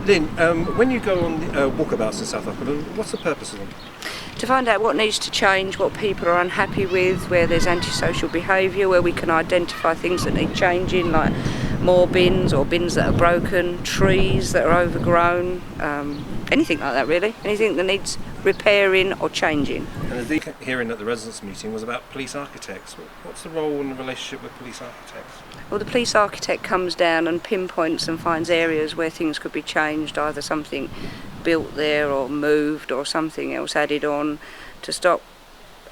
Lynn, when you go on walkabouts in South Ockendon, what's the purpose of them? To find out what needs to change, what people are unhappy with, where there's antisocial behaviour, where we can identify things that need changing, like more bins or bins that are broken, trees that are overgrown, anything like that really, anything that needs repairing or changing. And the hearing at the residents' meeting was about police architects. What's the role and the relationship with police architects? Well, the police architect comes down and pinpoints and finds areas where things could be changed, either something built there or moved or something else added on to stop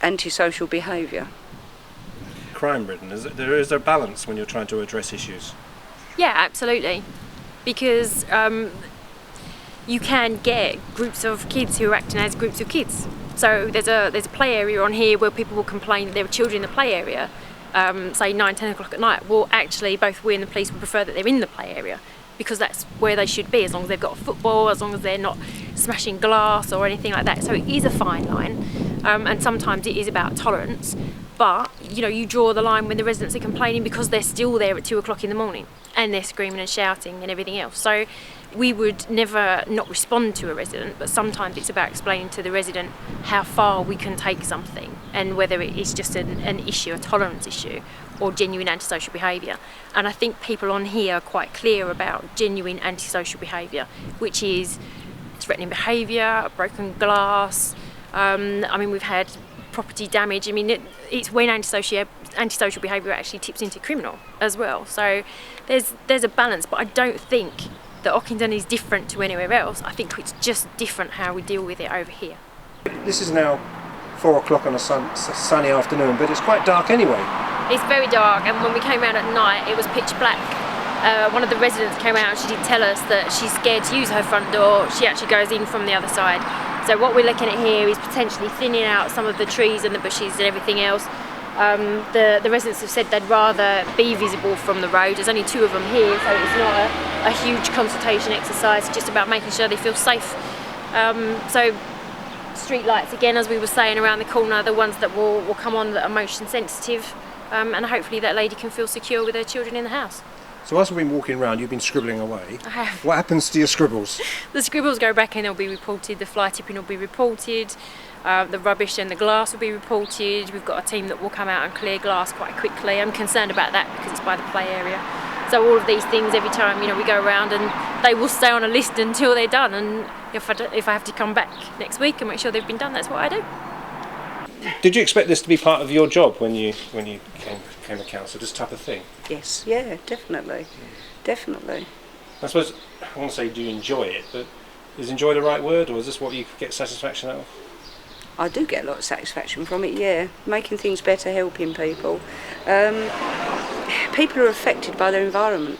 antisocial behaviour. Crime-ridden, is there a balance when you're trying to address issues? Yeah, absolutely, because you can get groups of kids who are acting as groups of kids. So there's a play area on here where people will complain that there are children in the play area, say 9-10 o'clock at night. Well, actually both we and the police would prefer that they're in the play area, because that's where they should be, as long as they've got a football, as long as they're not smashing glass or anything like that. So it is a fine line, and sometimes it is about tolerance, but you draw the line when the residents are complaining because they're still there at 2 o'clock in the morning and they're screaming and shouting and everything else. So we would never not respond to a resident, but sometimes it's about explaining to the resident how far we can take something and whether it is just an issue, a tolerance issue, or genuine antisocial behaviour. And I think people on here are quite clear about genuine antisocial behaviour, which is threatening behaviour, broken glass. We've had property damage. It's when antisocial behaviour actually tips into criminal as well. So there's a balance, but I don't think that Ockendon is different to anywhere else. I think it's just different how we deal with it over here. This is now 4 o'clock on a sunny afternoon, but it's quite dark anyway. It's very dark, and when we came out at night it was pitch black. One of the residents came out and she did tell us that she's scared to use her front door. She actually goes in from the other side. So what we're looking at here is potentially thinning out some of the trees and the bushes and everything else. The residents have said they'd rather be visible from the road. There's only 2 of them here, so it's not a huge consultation exercise, just about making sure they feel safe. So street lights, again, as we were saying, around the corner, the ones that will come on that are motion sensitive, and hopefully that lady can feel secure with her children in the house. So as we've been walking around, you've been scribbling away. I have. What happens to your scribbles? The scribbles go back and they'll be reported, the fly tipping will be reported, the rubbish and the glass will be reported. We've got a team that will come out and clear glass quite quickly. I'm concerned about that because it's by the play area. So all of these things, every time we go around, and they will stay on a list until they're done, and if I have to come back next week and make sure they've been done, that's what I do. Did you expect this to be part of your job when you came to council, this type of thing? Yes, yeah, definitely. I suppose, I want to say do you enjoy it, but is enjoy the right word, or is this what you get satisfaction out of? I do get a lot of satisfaction from it, yeah. Making things better, helping people. People are affected by their environment.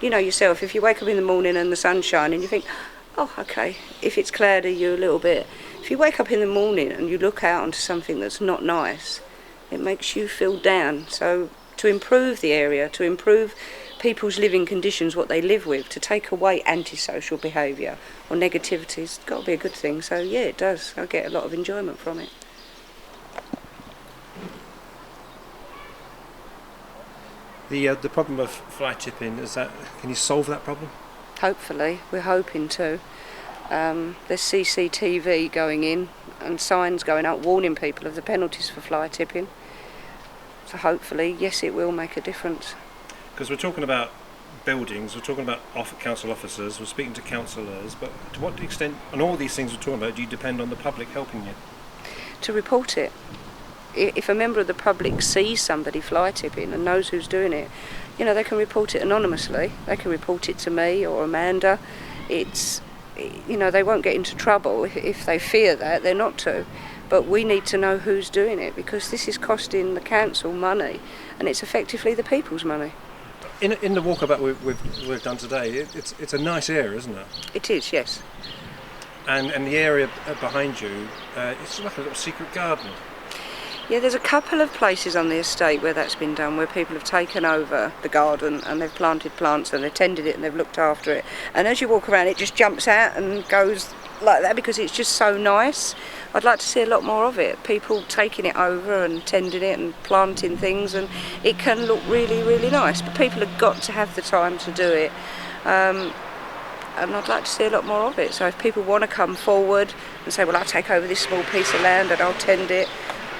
You know yourself, if you wake up in the morning and the sun's shining, you think, oh, okay. If it's cloudy, you're a little bit. If you wake up in the morning and you look out onto something that's not nice, it makes you feel down. So to improve the area, to improve people's living conditions, what they live with, to take away antisocial behaviour or negativity, it's got to be a good thing. So yeah, it does. I get a lot of enjoyment from it. The problem of fly tipping, can you solve that problem? Hopefully, we're hoping to. There's CCTV going in and signs going up warning people of the penalties for fly tipping. So hopefully, yes, it will make a difference. Because we're talking about buildings, we're talking about council officers, we're speaking to councillors, but to what extent, on all these things we're talking about, do you depend on the public helping you? To report it. If a member of the public sees somebody fly tipping and knows who's doing it, they can report it anonymously. They can report it to me or Amanda. They won't get into trouble if they fear that. They're not to. But we need to know who's doing it, because this is costing the council money and it's effectively the people's money. In the walkabout we've done today, it's a nice area, isn't it? It is, yes. And the area behind you, it's like a little secret garden. Yeah, there's a couple of places on the estate where that's been done, where people have taken over the garden and they've planted plants and they've tended it and they've looked after it. And as you walk around, it just jumps out and goes like that because it's just so nice. I'd like to see a lot more of it. People taking it over and tending it and planting things, and it can look really, really nice. But people have got to have the time to do it. and I'd like to see a lot more of it. So if people want to come forward and say, well, I'll take over this small piece of land and I'll tend it,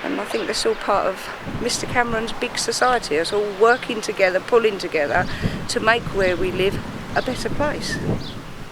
and I think that's all part of Mr. Cameron's big society. It's all working together, pulling together to make where we live a better place.